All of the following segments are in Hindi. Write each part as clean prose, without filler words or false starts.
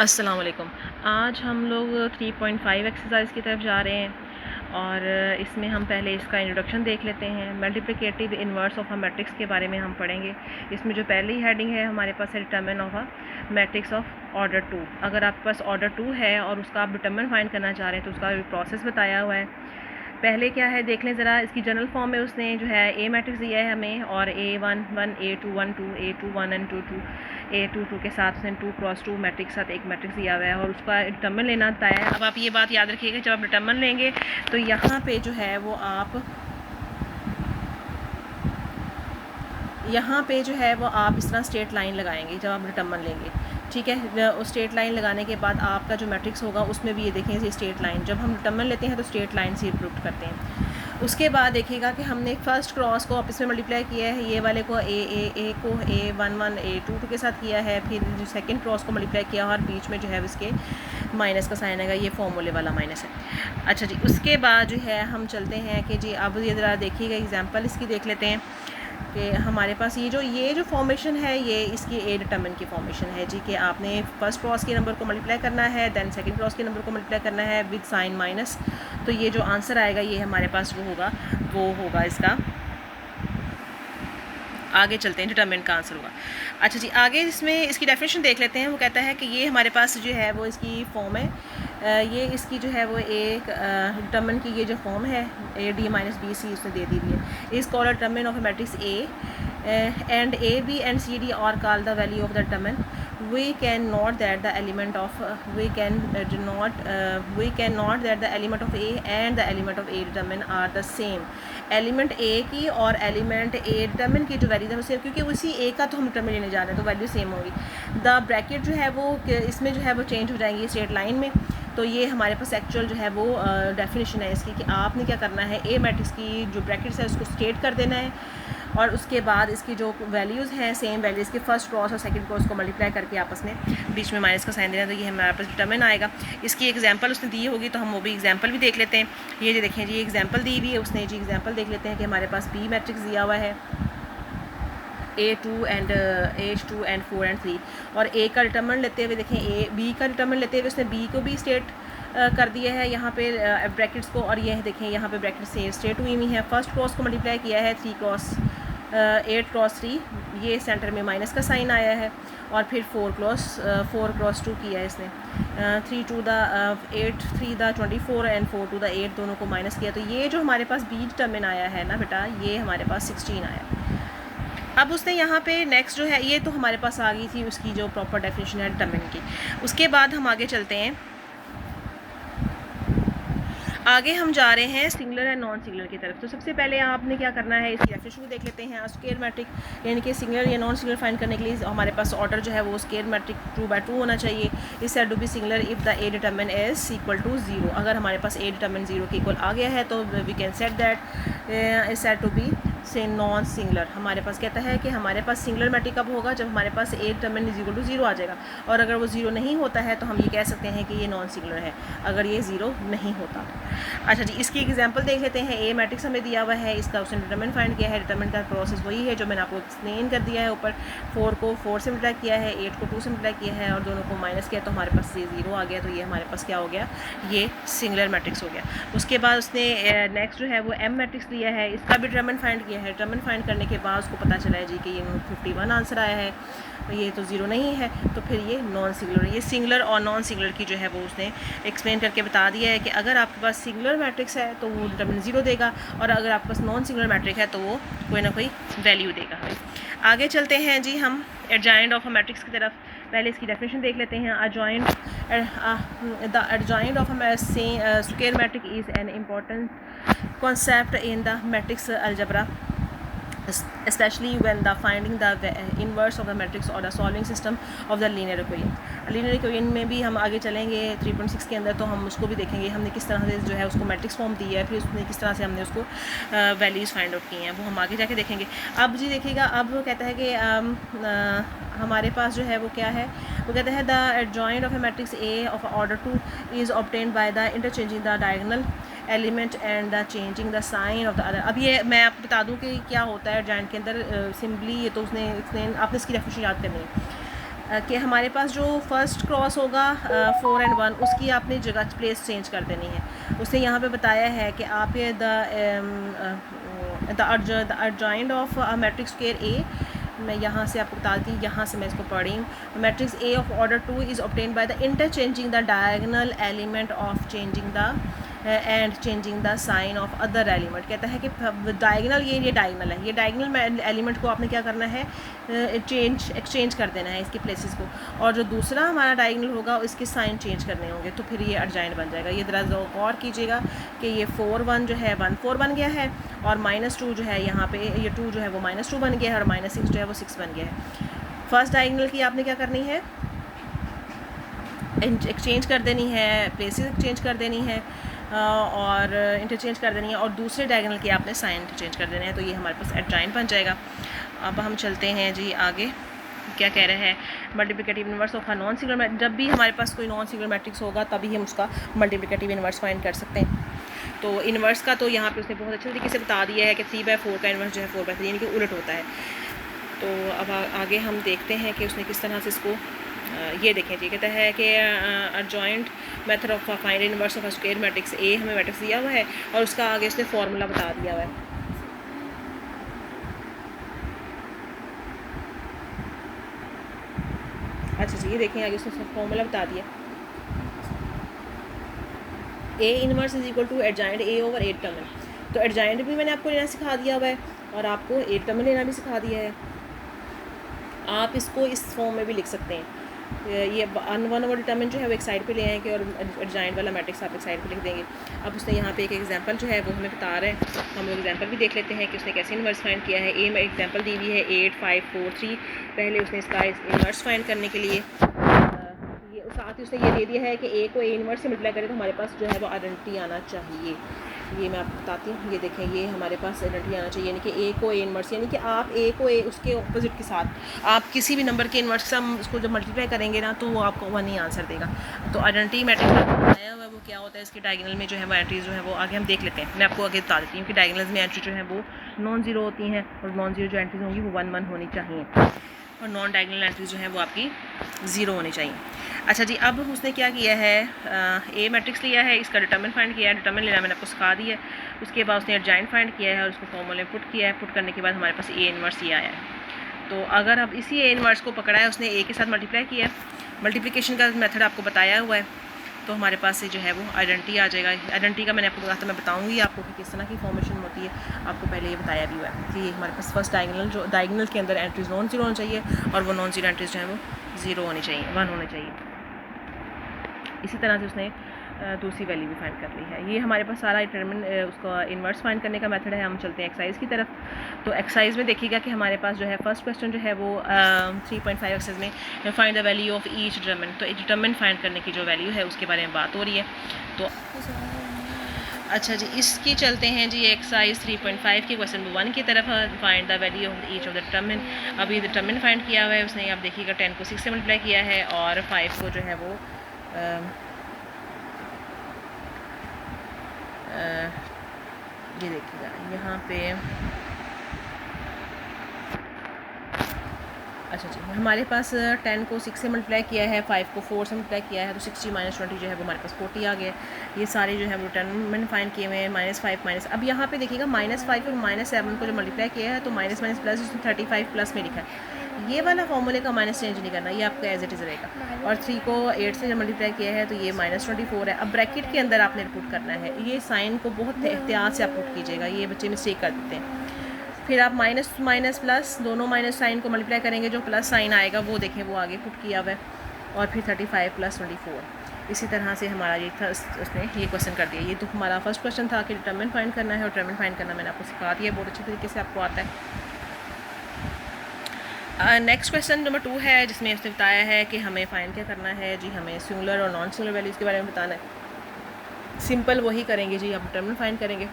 अस्सलाम वालेकुम। आज हम लोग 3.5 एक्सरसाइज की तरफ जा रहे हैं और इसमें हम पहले इसका इंट्रोडक्शन देख लेते हैं। Multiplicative inverse of a matrix के बारे में हम पढ़ेंगे। इसमें जो पहली हेडिंग है हमारे पास है determine of a matrix of order 2। अगर आपके पास ऑर्डर 2 है और उसका आप डिटरमिन फाइंड करना चाह रहे हैं तो उसका प्रोसेस बताया हुआ है। पहले क्या है देख लें ज़रा, इसकी जनरल फॉर्म में उसने जो है ए मैट्रिक्स दिया है हमें, और A11 A21 2 A21 and 22 A22 के साथ उसने 2 क्रॉस 2 मैट्रिक्स साथ एक मैट्रिक्स दिया हुआ है और उसका डिटरमिन लेना होता है। अब आप ये बात याद रखिएगा, जब आप डिटरमिन लेंगे तो यहाँ पे जो है वो आप इस तरह स्ट्रेट लाइन लगाएंगे जब आप डिटरमिन लेंगे, ठीक है। उस स्ट्रेट लाइन लगाने के बाद आपका जो मैट्रिक्स होगा उसमें भी ये देखें ये स्ट्रेट लाइन, जब हम डिटरमिन लेते हैं तो स्ट्रेट लाइन से प्रूव करते हैं। उसके बाद देखिएगा कि हमने फर्स्ट क्रॉस को आपस में मल्टीप्लाई किया है, ये वाले को ए को A11 A22 के साथ किया है, फिर जो सेकंड क्रॉस को मल्टीप्लाई किया और बीच में जो है इसके माइनस का साइन आएगा, ये फॉर्मूले वाला माइनस है। अच्छा जी, उसके बाद जो है हम चलते हैं कि जी अब ये ज़रा देखिएगा एग्जांपल इसकी देख लेते हैं कि हमारे पास ये जो फॉर्मेशन है ये इसकी ए डिटरमिन की फॉर्मेशन है जी, कि आपने फर्स्ट क्रॉस के नंबर को मल्टीप्लाई करना है, देन सेकंड क्रॉस के नंबर को मल्टीप्लाई करना है विद साइन माइनस। तो ये जो आंसर आएगा ये हमारे पास वो होगा इसका। आगे चलते हैं, डिटरमिन का आंसर होगा। अच्छा जी, आगे इसमें इसकी डेफिनेशन देख लेते हैं। वो कहता है कि ये हमारे पास जो है वो इसकी फॉर्म है, ये इसकी जो है वो एक डिटरमिन की ये जो फॉर्म है AD - BC उसने दे दी है। इस called determine of matrix A and AB and CD are called the value of the determin. We can note that the element of we can note that the element of A and the element of A determin are the same. Element A की और एलिमेंट A डिटरमिन की जो वैल्यू है सेम, क्योंकि उसी A का तो हम डिटरमिन लेने जा रहे हैं तो वैल्यू सेम होगी। द ब्रैकेट जो है वो इसमें जो है वो चेंज हो जाएंगी स्ट्रेट लाइन में। तो ये हमारे पास एक्चुअल जो है वो डेफिनेशन है इसकी, कि आपने क्या करना है A मैट्रिक्स की जो ब्रैकेट्स है उसको स्ट्रेट कर देना है और उसके बाद इसकी जो वैल्यूज़ हैं सेम वैल्यूज़ के फर्स्ट क्रॉस और सेकंड क्रॉस को मल्टीप्लाई करके आपस में बीच में माइनस का साइन देना, तो ये हमारे पास डिटरमिन आएगा। इसकी एग्जांपल उसने दी होगी तो हम वो भी एग्जांपल भी देख लेते हैं। ये जो देखें जी एग्जांपल दी हुई है उसने जी, एग्जांपल देख लेते हैं कि हमारे पास B मैट्रिक्स दिया हुआ है A2 and H2 and 4 and 3, और A का डिटरमिन लेते हुए देखें B का डिटरमिन लेते हुए उसने B को भी स्टेट कर दिया है यहाँ पे ब्रैकेट्स को, और ये देखें यहाँ पे ब्रैकेट से स्ट्रेट हुई है। फर्स्ट क्रॉस को मल्टीप्लाई किया है 8 क्रॉस 3, ये सेंटर में माइनस का साइन आया है, और फिर 4 क्रॉस 2 किया है इसने। 3 to the 8 3 the 24 and 4 to the 8 दोनों को माइनस किया, तो ये जो हमारे पास B डिटरमिन आया है ना बेटा, ये हमारे पास 16 आया। अब उसने यहाँ पे नेक्स्ट जो है ये तो हमारे पास आ गई थी उसकी जो प्रॉपर डेफिनेशन है डिटरमिन की। उसके बाद हम आगे चलते हैं, आगे हम जा रहे हैं सिंगुलर एंड नॉन सिंगुलर की तरफ। तो सबसे पहले आपने क्या करना है, इसकी डेफिनेशन को देख लेते हैं। स्क्वायर मैट्रिक यानी कि सिंगुलर या नॉन सिंगुलर फाइंड करने के लिए हमारे पास ऑर्डर जो है वो स्क्वायर मैट्रिक 2/2 होना चाहिए। Is set to be singular if the A determinant is equal to 0। अगर हमारे पास A डिटरमिन 0 के इक्वल आ गया है तो we can set that is set to be से नॉन सिंगुलर। हमारे पास कहता है कि हमारे पास सिंगुलर मैट्रिक कब होगा, जब हमारे पास A determinant is equal to 0 आ जाएगा, और अगर वो 0 नहीं होता है तो हम ये कह सकते हैं कि ये नॉन सिंगुलर है, अगर ये 0 नहीं होता। अच्छा जी, इसकी एग्जांपल देख लेते हैं। A मैट्रिक्स हमें दिया हुआ है, इसका उसने डिटरमिन फाइंड किया है। डिटरमिन का प्रोसेस वही है जो मैंने आपको एक्सप्लेन कर दिया है ऊपर। 4 को 4 से मल्टीप्लाई किया है, 8 को 2 से मल्टीप्लाई किया है और दोनों को माइनस किया तो हमारे पास ये 0 आ गया। तो ये हमारे पास क्या हो गया, ये सिंगुलर मैट्रिक्स हो गया। उसके बाद उसने नेक्स्ट जो है वो M मैट्रिक्स लिया है, इसका भी डिटरमिन फाइंड किया है। डिटरमिन फाइंड करने के बाद उसको पता चला है जी कि ये 51 आंसर आया है, ये तो 0 नहीं है, तो फिर ये नॉन सिंगुलर। ये सिंगुलर और नॉन सिंगुलर की जो है वो उसने एक्सप्लेन करके बता दिया है कि अगर आपके पास सिंगुलर मैट्रिक्स है तो वो डिटरमिन 0 देगा, और अगर आपके पास नॉन सिंगुलर मैट्रिक है तो वो कोई ना कोई वैल्यू देगा। आगे चलते हैं जी हम एडजॉइंट ऑफ अ मैट्रिक्स की तरफ। पहले इसकी डेफिनेशन देख लेते हैं। The adjoint of a square matrix is an important concept in the matrix algebra, especially when the finding the inverse of the matrix or the solving system of the linear equation। linear equation में भी हम आगे चलेंगे 3.6 के अंदर, तो हम उसको भी देखेंगे हमने किस तरह से जो है उसको मैट्रिक्स फॉर्म दी है, फिर उसमें किस तरह से हमने उसको वैल्यूज़ फाइंड आउट की हैं, वो हम आगे जाके देखेंगे। अब जी देखिएगा, अब वो कहता है कि हमारे पास जो है वो क्या है, वो कहते हैं the adjoint of a matrix A of order 2 is obtained by the interchanging the diagonal element and the changing the sign of the other. अब ये मैं आपको बता दूं कि क्या होता है एडजॉइंट के अंदर। सिंपली ये तो उसने एक्सप्लेन, आपने इसकी डेफिनेशन याद करनी है। कि हमारे पास जो फर्स्ट क्रॉस होगा 4 and 1, उसकी आपने जगह प्लेस चेंज कर देनी है। उसने यहाँ पे बताया है कि आप ये the adjoint of matrix square ए, मैं यहाँ से आपको बता दी, यहाँ से मैं इसको पढ़ी हूँ। Matrix A of order 2 is obtain by the interchanging the diagonal element of changing the and changing the sign of other element. कहता है कि डायगोनल, ये डायगोनल है, ये डायगोनल एलिमेंट को आपने क्या करना है, एक्सचेंज कर देना है इसकी प्लेसेस को, और जो दूसरा हमारा डायगोनल होगा इसके साइन चेंज करने होंगे, तो फिर ये अर्जाइंट बन जाएगा। ये ज़रा गौर कीजिएगा कि ये 4 1 जो है 1 4 बन गया है, और -2 जो है यहाँ पे ये 2 जो है वो -2 बन गया है, और -6 जो है वो 6 बन गया है। फर्स्ट डायगोनल की आपने क्या करनी है, एक्सचेंज कर देनी है, प्लेसेस एक्सचेंज कर देनी है, और इंटरचेंज कर देनी है, और दूसरे डायगोनल के आपने साइन इंटरचेंज कर देने हैं, तो ये हमारे पास एडजॉइंट बन जाएगा। अब हम चलते हैं जी आगे, क्या कह रहे हैं, multiplicative inverse of a non singular. जब भी हमारे पास कोई नॉन सिंगुलर मैट्रिक्स होगा तभी हम उसका मल्टीप्लिकेटिव इन्वर्स फाइंड कर सकते हैं। तो इन्वर्स का तो यहाँ पे उसने बहुत अच्छे तरीके से बता दिया है कि 3/4 का इन्वर्स जो है 4/3 यानी कि उलट होता है। तो अब आगे हम देखते हैं कि उसने किस तरह से इसको ये देखें जी, कहता है कि adjoint method of find inverse of square matrix A, हमें मैट्रिक्स दिया हुआ है और उसका आगे उसने फार्मूला बता दिया हुआ है। अच्छा जी, ये देखें आगे उसने फार्मूला बता दिया, A inverse is equal to adjoint A over 8 terminal. तो एडजॉइंट भी मैंने आपको लेना सिखा दिया हुआ है और आपको 8 टर्मिनल लेना भी सिखा दिया है। आप इसको इस फॉर्म में भी लिख सकते हैं, ये 1 ओवर डिटर्मिन जो है वो एक साइड पे ले आएंगे और एडजॉइंट वाला मैट्रिक्स आप एक साइड पे लिख देंगे। अब उसने यहाँ पे एक एग्जांपल जो है वो हमें बता रहे हैं, हम लोग एग्जांपल भी देख लेते हैं कि उसने कैसे इन्वर्स फाइंड किया है। ए में एग्जांपल दी हुई है 8 5 4 3। पहले उसने इसका इन्वर्स फाइंड करने के लिए ये साथ ही उसने ये दे दिया है कि ए को ए इन्वर्स से मल्टीप्लाई करें तो हमारे पास जो है वो आइडेंटिटी आना चाहिए। ये मैं आपको बताती हूँ, ये देखें, ये हमारे पास आइडेंटिटी आना चाहिए, यानी कि ए को ए इन्वर्स, यानी कि आप ए को ए उसके ऑपोजिट के साथ आप किसी भी नंबर के इन्वर्स से हम उसको जब मल्टीप्लाई करेंगे ना तो वो आपको 1 ही आंसर देगा। तो आइडेंटिटी मैट्रिक्स बनाया हुआ है वो क्या होता है, इसके डायगोनल में जो है वो एंट्रीज जो है वो आगे हम देख लेते हैं। मैं आपको आगे बता देती हूँ कि डायगोनल्स में एंट्री जो है वो नॉन जीरो होती हैं और नॉन जीरो जो एंट्रीज होंगी वो 1 1 होनी चाहिए और नॉन डायगोनल एंट्रीज जो है वो आपकी 0 होनी चाहिए। अच्छा जी, अब उसने क्या किया है, ए मैट्रिक्स लिया है, इसका डिटर्मिन फाइंड किया है, डिटर्मिन लेना मैंने आपको सिखा दिया है। उसके बाद उसने एडजॉइंट फाइंड किया है और उसको फॉर्मूले में पुट किया है। पुट करने के बाद हमारे पास ए इन्वर्स ये आया है। तो अगर अब इसी ए इन्वर्स को पकड़ा है, उसने ए के साथ मल्टीप्लाई किया है, मल्टीप्लिकेशन का मेथड आपको बताया हुआ है, तो हमारे पास से जो है वो आइडेंटिटी आ जाएगा। आइडेंटिटी का मैंने आपको बताया था, मैं बताऊँगी आपको कि किस तरह की फॉर्मेशन होती है, आपको पहले ये बताया भी हुआ है कि हमारे पास फर्स्ट डायगोनल जो डायगोनल के अंदर एंट्रीज नॉन जीरो होनी चाहिए और वो नॉन जीरो एंट्रीज जो है वो 0 होनी चाहिए, 1 होने चाहिए। इसी तरह से उसने दूसरी वैल्यू भी फाइंड कर ली है। ये हमारे पास सारा डिटरमिन उसका इन्वर्स फाइंड करने का मेथड है। हम चलते हैं एक्सरसाइज की तरफ। तो एक्सरसाइज में देखिएगा कि हमारे पास जो है फर्स्ट क्वेश्चन जो है वो 3.5 एक्सरसाइज में find the value of each determine. तो डिटरमिन फाइंड करने की जो वैल्यू है उसके बारे में बात हो रही है। तो अच्छा जी, इसकी चलते हैं जी एक्सरसाइज 3.5 के क्वेश्चन नंबर 1 की तरफ। Find the value of each of the determine. अभी डिटरमिन फाइंड किया हुआ है उसने, आप देखिएगा 10 को 6 से मल्टीप्लाई किया है और 5 को जो है वो ये देखिएगा यहाँ पे। अच्छा जी, हमारे पास 10 को 6 से मल्टीप्लाई किया है, 5 को 4 से मल्टीप्लाई किया है, तो 60 - 20 जो है वो हमारे पास 40 आ गया। ये सारे जो है वो डिटरमिन फाइंड किए हुए हैं। -5 माइनस, अब यहाँ पे देखिएगा -5 और -7 को जो मल्टीप्लाई किया है तो माइनस माइनस प्लस, जिसमें 35 प्लस में लिखा है। ये वाला फॉर्मूले का माइनस चेंज नहीं करना, ये आपका एज इट इज़ रहेगा। और 3 को 8 से मल्टीप्लाई किया है तो ये -24 है। अब ब्रैकेट के अंदर आपने पुट करना है, ये साइन को बहुत एहतियात से आप पुट कीजिएगा, ये बच्चे मिस्टेक कर देते हैं। फिर आप माइनस माइनस प्लस, दोनों माइनस साइन को मल्टीप्लाई करेंगे, जो प्लस साइन आएगा वो देखें वो आगे पुट किया हुआ है। और फिर 35 + 24। इसी तरह से हमारा ये था, उसने ये क्वेश्चन कर दिया। ये तो हमारा फर्स्ट क्वेश्चन था कि डिटरमिन फाइंड करना है, और डिटरमिन फाइंड करना मैंने आपको सिखा दिया, बहुत अच्छे तरीके से आपको आता है। नेक्स्ट क्वेश्चन नंबर 2 है, जिसमें उसने बताया है कि हमें फाइंड क्या करना है जी, हमें सिंगुलर और नॉन सिंगुलर वैल्यूज़ के बारे में बताना है। सिंपल वही करेंगे जी, आप डिटरमिन फाइंड करेंगे।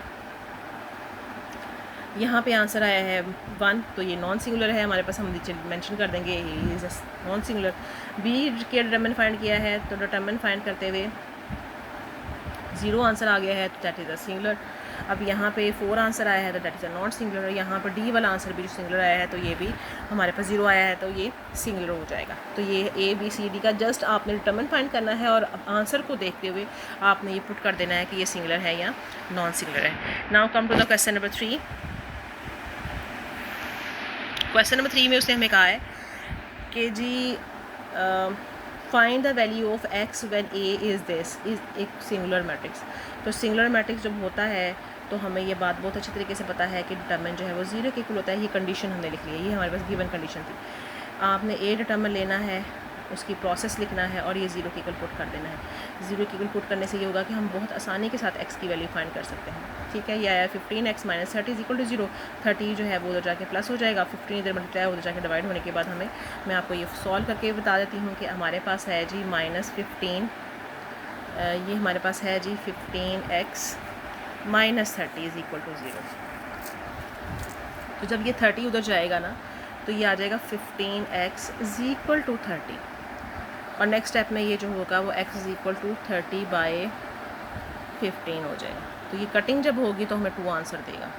यहाँ पे आंसर आया है 1, तो ये नॉन सिंगुलर है हमारे पास, हम नीचे मेंशन कर देंगे ये इज़ नॉन सिंगुलर। बी के डिटरमिन फाइंड किया है, तो डिटरमिन फाइंड करते हुए 0 आंसर आ गया है, तो दैट इज़ अ सिंगुलर। अब यहाँ पे 4 आंसर आया है तो that is a non singular, और यहाँ पर डी वाला आंसर भी जो सिंगुलर आया है तो ये भी हमारे पास 0 आया है तो ये सिंगुलर हो जाएगा। तो ये ए बी सी डी का जस्ट आपने डिटरमिन फाइंड करना है और आंसर को देखते हुए आपने ये पुट कर देना है कि ये सिंगुलर है या नॉन सिंगुलर है। Now come to the question number 3। Question number 3 में उसने हमें कहा है कि जी find the value of X when A is this is एक सिंगुलर मैट्रिक्स। तो सिंगुलर मैट्रिक्स जब होता है तो हमें ये बात बहुत अच्छी तरीके से पता है कि डिटरमिन जो है वो 0 के इक्वल होता है। ये कंडीशन हमने लिख ली है, ये हमारे पास गिवन कंडीशन थी। आपने ए डिटरमिन लेना है, उसकी प्रोसेस लिखना है और ये 0 के इक्वल पुट कर देना है। 0 के इक्वल पुट करने से ये होगा कि हम बहुत आसानी के साथ x की वैल्यू फाइंड कर सकते हैं। ठीक है, ये आया 15x minus 30 is equal to 0। 30 जो है वो उधर जाके प्लस हो जाएगा, 15 इधर मल्टीप्लाई उधर जाके डिवाइड होने के बाद हमें, मैं आपको ये सॉल्व करके बता देती हूँ कि हमारे पास है जी -15, ये हमारे पास है जी 15x minus 30 is equal to 0। तो जब ये 30 उधर जाएगा ना तो ये आ जाएगा 15x इज इक्वल टू 30, और नेक्स्ट स्टेप में ये जो होगा वो x इज इक्वल टू 30/15 हो जाएगा। तो ये कटिंग जब होगी तो हमें 2 आंसर देगा।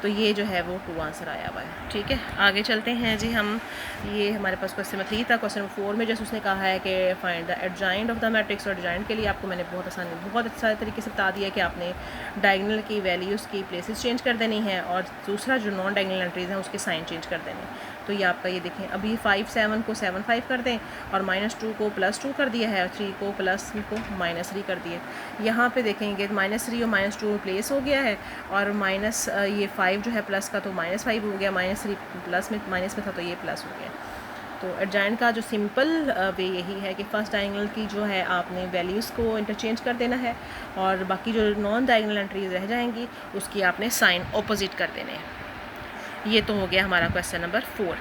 तो ये जो है वो 2 आंसर आया हुआ है। ठीक है, आगे चलते हैं जी हम। ये हमारे पास क्वेश्चन नंबर 3 था। क्वेश्चन नंबर 4 में जैसे उसने कहा है कि find the adjoint of the matrix, और एडजॉइंट के लिए आपको मैंने बहुत अच्छा तरीके से बता दिया कि आपने डायगोनल की वैल्यूज़ की प्लेसेस चेंज कर देनी है, और दूसरा जो नॉन डायगोनल एंट्रीज़ हैं उसके साइन चेंज कर देने। तो ये आपका ये देखें, अभी 5 7 को 7 5 कर दें, और -2 को +2 कर दिया है, और 3 को +3 को -3 कर दिए। यहाँ पे देखेंगे -3 और -2 रिप्लेस हो गया है, और माइनस ये 5 जो है प्लस का तो -5 हो गया, -3 प्लस में माइनस में था तो ये प्लस हो गया। तो एडजॉइंट का जो सिंपल वे यही है कि फर्स्ट डायगोनल की जो है आपने वैल्यूज़ को इंटरचेंज कर देना है, और बाकी जो नॉन डायगोनल एंट्रीज रह जाएंगी उसकी आपने साइन ऑपोजिट कर देने हैं। ये तो हो गया हमारा क्वेश्चन नंबर 4।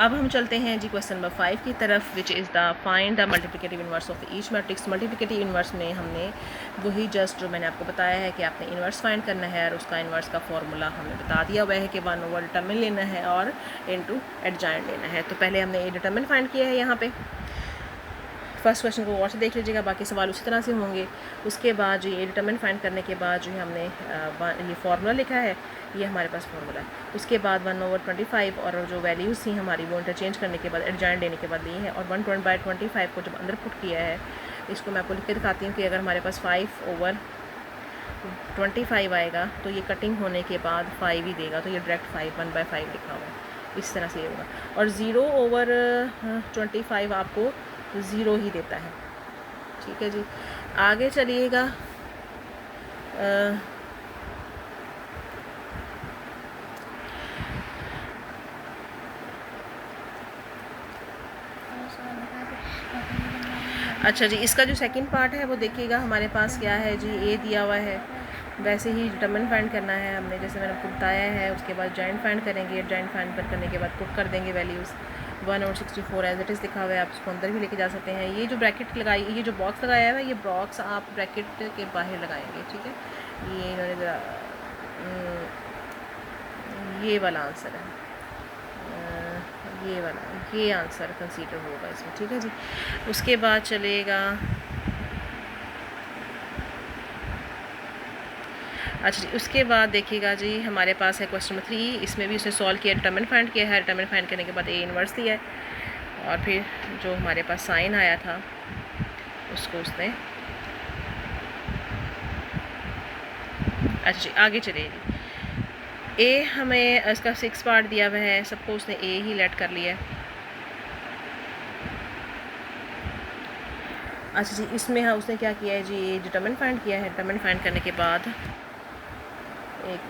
अब हम चलते हैं जी क्वेश्चन नंबर 5 की तरफ, which is the find the multiplicative inverse of each matrix. Multiplicative inverse में हमने वही जस्ट जो मैंने आपको बताया है कि आपने इन्वर्स फाइंड करना है, और उसका इन्वर्स का फॉर्मूला हमने बता दिया हुआ है कि 1/, डिटरमिन लेना है और इनटू एडजॉइंट लेना है। तो पहले हमने ये डिटरमिन फाइंड किया है यहाँ पे। फर्स्ट क्वेश्चन को और से देख लीजिएगा, बाकी सवाल उसी तरह से होंगे। उसके बाद जो ये डिटरमिन फाइंड करने के बाद जो हमने ये फार्मूला लिखा है, ये हमारे पास फार्मूला है। उसके बाद 1/25 और जो वैल्यूज़ थी हमारी वो इंटरचेंज करने के बाद एडजॉइंट लेने के बाद ली है, और 1/25 को जब अंदर पुट किया है, इसको मैं आपको लिख के दिखाती हूँ कि अगर हमारे पास 5/25 आएगा तो ये कटिंग होने के बाद 5 ही देगा, तो ये डायरेक्ट 1/5 लिखा हुआ है, इस तरह से ये होगा। और 0/25 आपको 0 ही देता है। ठीक है जी, आगे चलिएगा। अच्छा जी, इसका जो सेकंड पार्ट है वो देखिएगा, हमारे पास क्या है जी, ए दिया हुआ है, वैसे ही डिटरमिन फाइंड करना है हमने, जैसे मैंने आपको बताया है। उसके बाद जॉइंट फाइंड करेंगे, जॉइंट फाइंड करने के बाद पुट कर देंगे वैल्यूज़। 1/64 एज इट इज़ लिखा हुआ है, आप उसको अंदर भी लेके जा सकते हैं। ये जो ब्रैकेट लगाई, ये जो बॉक्स लगाया हुआ है, ये बॉक्स आप ब्रैकेट के बाहर लगाएंगे। ठीक है, ये इन्होंने ये वाला आंसर है, ये वाला, ये आंसर कंसीडर होगा इसमें। ठीक है जी, उसके बाद चलेगा। अच्छा जी, उसके बाद देखिएगा जी, हमारे पास है क्वेश्चन नंबर 3। इसमें भी उसने सॉल्व किया, डिटरमिन फाइंड किया है। डिटरमिन फाइंड करने के बाद ए इन्वर्स लिया है, और फिर जो हमारे पास साइन आया था उसको उसने, अच्छा जी आगे चलेगी। ए हमें इसका 6 पार्ट दिया हुआ है, सबको उसने ए ही लेट कर लिया है। अच्छा जी, इसमें हाँ उसने क्या किया है जी, ये डिटरमिन फाइंड किया है। डिटरमिन फाइंड करने के बाद एक,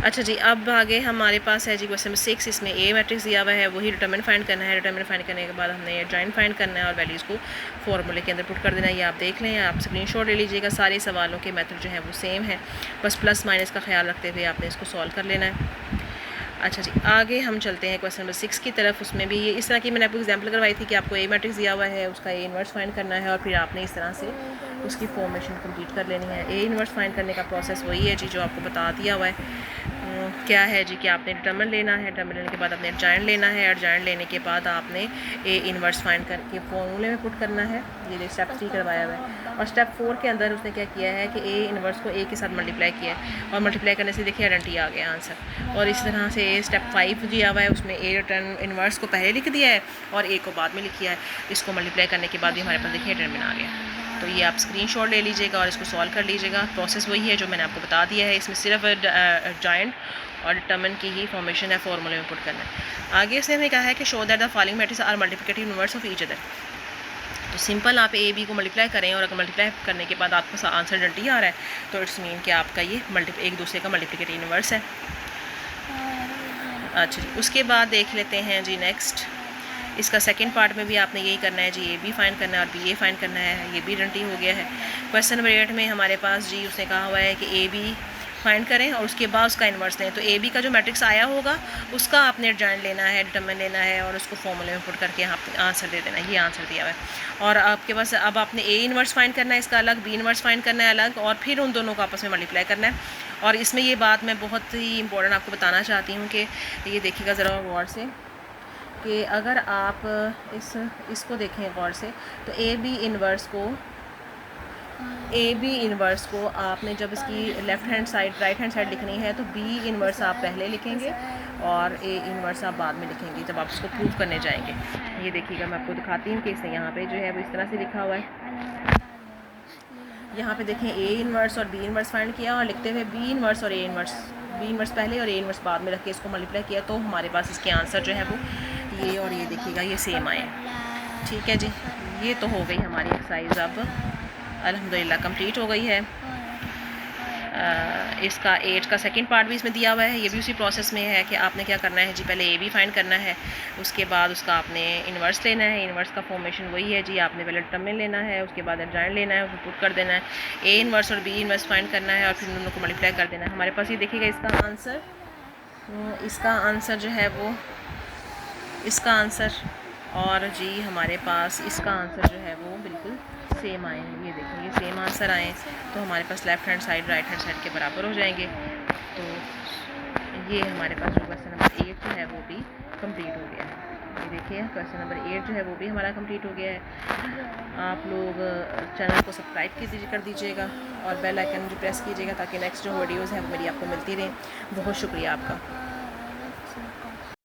अच्छा जी, अब आगे हमारे पास है जी क्वेश्चन नंबर 6। इसमें ए मैट्रिक्स दिया हुआ है, वही डिटरमिन फाइंड करना है। डिटरमिन फाइंड करने के बाद हमने एडजॉइंट फाइंड करना है और वैल्यूज़ को फॉर्मूले के अंदर पुट कर देना है। ये आप देख लें, आप स्क्रीनशॉट ले लीजिएगा। सारे सवालों के मेथड जो है वो सेम है, बस प्लस माइनस का ख्याल रखते हुए आपने इसको सॉल्व कर लेना है। अच्छा जी, आगे हम चलते हैं क्वेश्चन नंबर 6 की तरफ। उसमें भी ये इस तरह की मैंने आपको एग्जांपल करवाई थी कि आपको ए मैट्रिक्स दिया हुआ है, उसका ए इन्वर्स फाइंड करना है, और फिर आपने इस तरह से उसकी फॉर्मेशन कंप्लीट कर लेनी है। ए इन्वर्स फाइंड करने का प्रोसेस वही है जी जो आपको बता दिया हुआ है। क्या है जी कि आपने डिटरमिन लेना है, डिटरमिन लेने के बाद आपने एडजॉइंट लेना है, एडजॉइंट लेने के बाद आपने ए इन्वर्स फाइंड करके फॉर्मूले में पुट करना है। ये स्टेप 3 करवाया हुआ है। और स्टेप 4 के अंदर उसने क्या किया है कि ए इन्वर्स को ए के साथ मल्टीप्लाई किया है और मल्टीप्लाई करने से देखिए आइडेंटिटी आ गया आंसर। और इस तरह से स्टेप 5 दिया हुआ है, उसमें ए रिटर्न इन्वर्स को पहले लिख दिया है और ए को बाद में लिखा है। इसको मल्टीप्लाई करने के बाद भी हमारे पास देखिए डिटरमिन आ गया। तो ये आप स्क्रीनशॉट ले लीजिएगा और इसको सॉल्व कर लीजिएगा। प्रोसेस वही है जो मैंने आपको बता दिया है, इसमें सिर्फ जॉइंट और डिटरमिन की ही फॉर्मेशन है, फॉर्मूले में पुट करना है। आगे उसने हमें कहा है कि show that the following matrix are multiplicative inverse of each other. तो सिंपल आप ए बी को मल्टीप्लाई करें और अगर मल्टीप्लाई करने के बाद आपको आंसर आइडेंटिटी आ रहा है तो इट्स मीन कि आपका ये एक दूसरे का मल्टीप्लिकेटिव इनवर्स है। अच्छा जी, उसके बाद देख लेते हैं जी नेक्स्ट। इसका सेकंड पार्ट में भी आपने यही करना है जी, ए बी फाइंड करना है और बी ए फाइंड करना है। ये भी आइडेंटिटी हो गया है। क्वेश्चन नंबर 8 में हमारे पास जी उसने कहा हुआ है कि ए बी फाइंड करें और उसके बाद उसका इन्वर्स लें। तो ए बी का जो मैट्रिक्स आया होगा उसका आपने एडजॉइंट लेना है, डिटरमिन लेना है और उसको फॉर्मूले में पुट करके यहाँ आंसर दे देना है। ये आंसर दिया हुआ है और आपके पास अब आपने ए इन्वर्स फाइंड करना है इसका अलग, बी इन्वर्स फाइंड करना है अलग और फिर उन दोनों को आपस में मल्टीप्लाई करना है। और इसमें ये बात मैं बहुत ही इंपॉर्टेंट आपको बताना चाहती हूँ कि ये देखिएगा ज़रा गौर से कि अगर आप इसको देखें गौर से तो ए बी इन्वर्स को आपने जब इसकी left hand side right hand side लिखनी है तो बी इन्वर्स आप पहले लिखेंगे और ए इन्वर्स आप बाद में लिखेंगे जब आप इसको प्रूव करने जाएंगे। ये देखिएगा मैं आपको दिखाती हूँ कि इसे यहाँ पे जो है वो इस तरह से लिखा हुआ है। यहाँ पे देखें ए इन्वर्स और बी इन्वर्स फाइंड किया और लिखते हुए बी इन्वर्स और ए इन्वर्स, बी इन्वर्स पहले और ए इन्वर्स बाद में रख के इसको मल्टीप्लाई किया तो हमारे पास इसके आंसर जो है वो ये और ये देखिएगा ये सेम आए। ठीक है जी, ये तो हो गई हमारी एक्सरसाइज अब अल्हम्दुलिल्लाह कंप्लीट हो गई है। इसका 8 का सेकंड पार्ट भी इसमें दिया हुआ है। ये भी उसी प्रोसेस में है कि आपने क्या करना है जी, पहले ए बी फाइंड करना है, उसके बाद उसका आपने इन्वर्स लेना है। इन्वर्स का फॉर्मेशन वही है जी, आपने पहले डिटरमिन लेना है, उसके बाद एडजॉइंट लेना है, उसको पुट कर देना है, ए इन्वर्स और बी इन्वर्स फाइंड करना है और फिर दोनों को मल्टीप्लाई कर देना है। हमारे पास ये देखिएगा इसका आंसर जो है वो इसका आंसर और जी हमारे पास इसका आंसर जो है वो बिल्कुल सेम आए हैं। ये देखिए ये सेम आंसर आए तो हमारे पास left hand side right hand side के बराबर हो जाएंगे। तो ये हमारे पास जो क्वेश्चन नंबर 8 जो है वो भी कंप्लीट हो गया है। ये देखिए क्वेश्चन नंबर 8 जो है वो भी हमारा कंप्लीट हो गया है। आप लोग चैनल को सब्सक्राइब कर दीजिएगा और बेल आइकन जो प्रेस कीजिएगा ताकि नेक्स्ट जो वीडियोज़ हैं वो मेरी आपको मिलती रहें। बहुत शुक्रिया आपका।